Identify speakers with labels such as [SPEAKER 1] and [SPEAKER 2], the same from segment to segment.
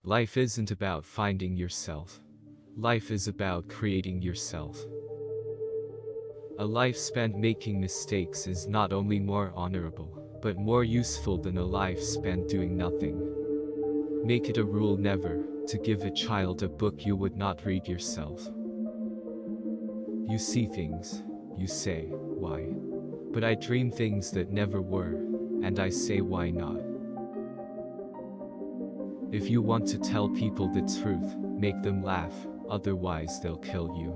[SPEAKER 1] Life isn't about finding yourself. Life is about creating yourself. A life spent making mistakes is not only more honorable, but more useful than a life spent doing nothing. Make it a rule never to give a child a book you would not read yourself. You see things, you say, why? But I dream things that never were, and I say why not? If you want to tell people the truth, make them laugh, otherwise they'll kill you.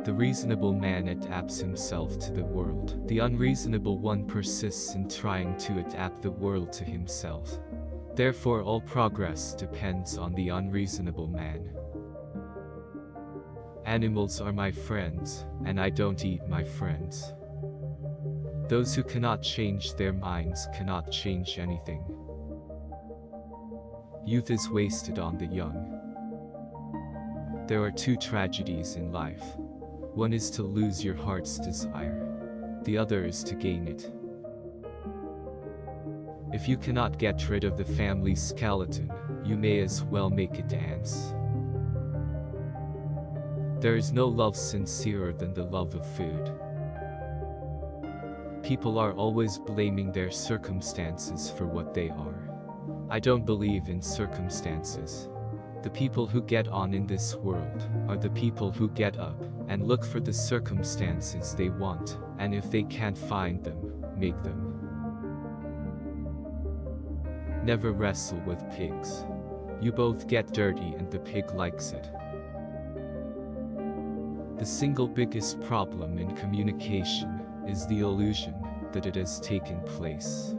[SPEAKER 1] The reasonable man adapts himself to the world. The unreasonable one persists in trying to adapt the world to himself. Therefore all progress depends on the unreasonable man. Animals are my friends, and I don't eat my friends. Those who cannot change their minds cannot change anything. Youth is wasted on the young. There are two tragedies in life. One is to lose your heart's desire. The other is to gain it. If you cannot get rid of the family skeleton, you may as well make it dance. There is no love sincerer than the love of food. People are always blaming their circumstances for what they are. I don't believe in circumstances. The people who get on in this world are the people who get up and look for the circumstances they want, and if they can't find them, make them. Never wrestle with pigs. You both get dirty and the pig likes it. The single biggest problem in communication is the illusion that it has taken place.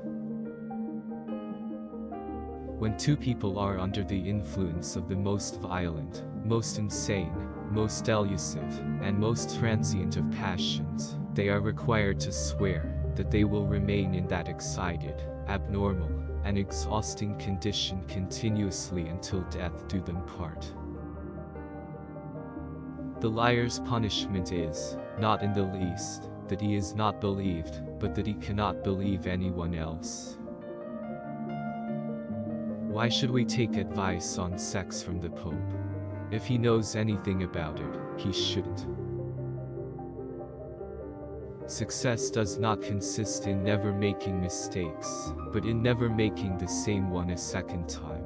[SPEAKER 1] When two people are under the influence of the most violent, most insane, most elusive, and most transient of passions, they are required to swear that they will remain in that excited, abnormal, and exhausting condition continuously until death do them part. The liar's punishment is, not in the least, that he is not believed, but that he cannot believe anyone else. Why should we take advice on sex from the Pope? If he knows anything about it, he shouldn't. Success does not consist in never making mistakes, but in never making the same one a second time.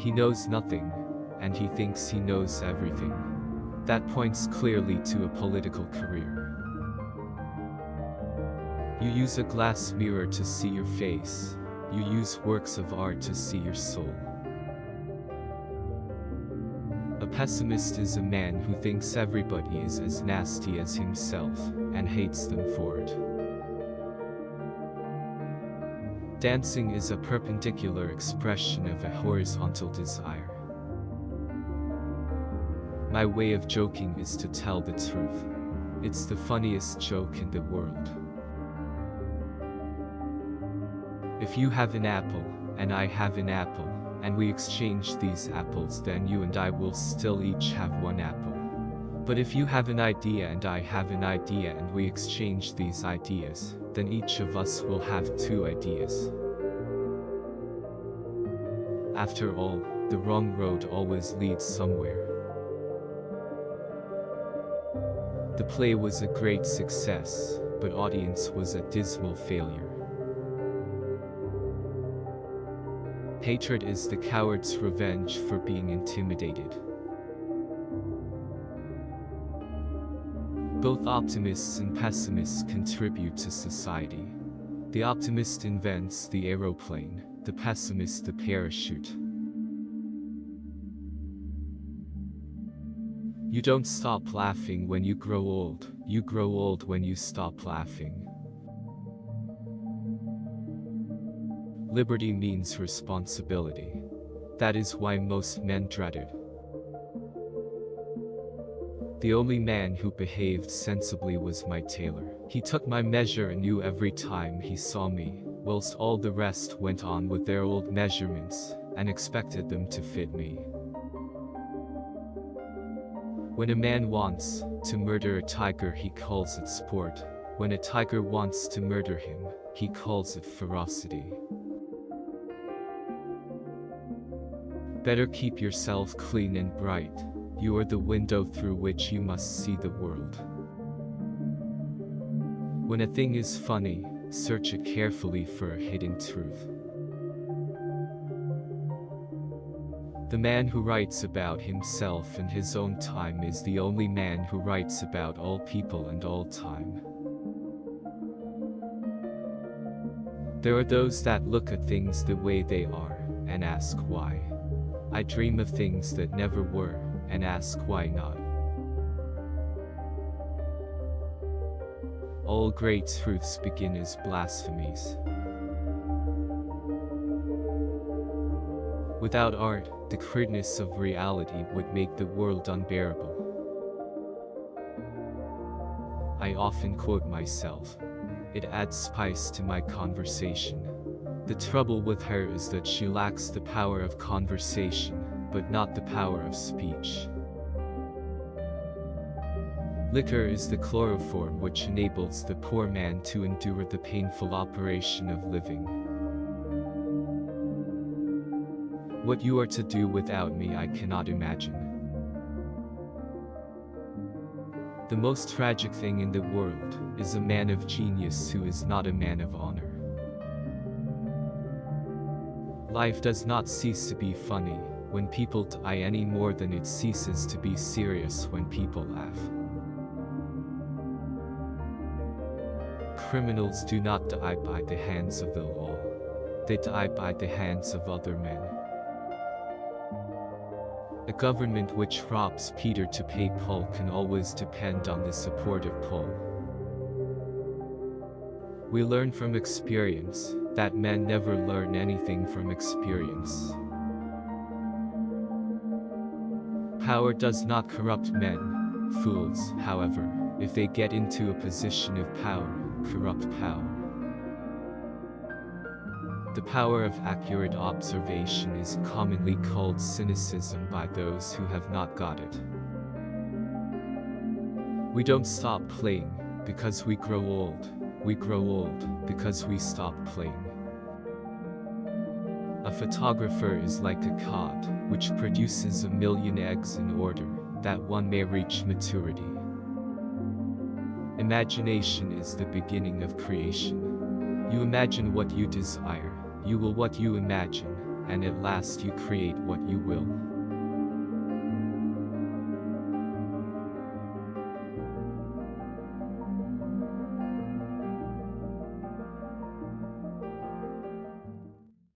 [SPEAKER 1] He knows nothing, and he thinks he knows everything. That points clearly to a political career. You use a glass mirror to see your face. You use works of art to see your soul. A pessimist is a man who thinks everybody is as nasty as himself, and hates them for it. Dancing is a perpendicular expression of a horizontal desire. My way of joking is to tell the truth. It's the funniest joke in the world. If you have an apple, and I have an apple, and we exchange these apples, then you and I will still each have one apple. But if you have an idea and I have an idea and we exchange these ideas, then each of us will have two ideas. After all, the wrong road always leads somewhere. The play was a great success, but audience was a dismal failure. Hatred is the coward's revenge for being intimidated. Both optimists and pessimists contribute to society. The optimist invents the aeroplane, the pessimist the parachute. You don't stop laughing when you grow old, you grow old when you stop laughing. Liberty means responsibility. That is why most men dread it. The only man who behaved sensibly was my tailor. He took my measure and knew every time he saw me, whilst all the rest went on with their old measurements, and expected them to fit me. When a man wants to murder a tiger, he calls it sport. When a tiger wants to murder him, he calls it ferocity. Better keep yourself clean and bright. You are the window through which you must see the world. When a thing is funny, search it carefully for a hidden truth. The man who writes about himself in his own time is the only man who writes about all people and all time. There are those that look at things the way they are, and ask why. I dream of things that never were, and ask why not. All great truths begin as blasphemies. Without art, the crudeness of reality would make the world unbearable. I often quote myself. It adds spice to my conversation. The trouble with her is that she lacks the power of conversation, but not the power of speech. Liquor is the chloroform which enables the poor man to endure the painful operation of living. What you are to do without me I cannot imagine. The most tragic thing in the world is a man of genius who is not a man of honor. Life does not cease to be funny when people die any more than it ceases to be serious when people laugh. Criminals do not die by the hands of the law. They die by the hands of other men. A government which robs Peter to pay Paul can always depend on the support of Paul. We learn from experience that men never learn anything from experience. Power does not corrupt men. Fools, however, if they get into a position of power, corrupt power. The power of accurate observation is commonly called cynicism by those who have not got it. We don't stop playing because we grow old. We grow old because we stop playing. A photographer is like a cod, which produces 1,000,000 eggs in order that one may reach maturity. Imagination is the beginning of creation. You imagine what you desire, you will what you imagine, and at last you create what you will.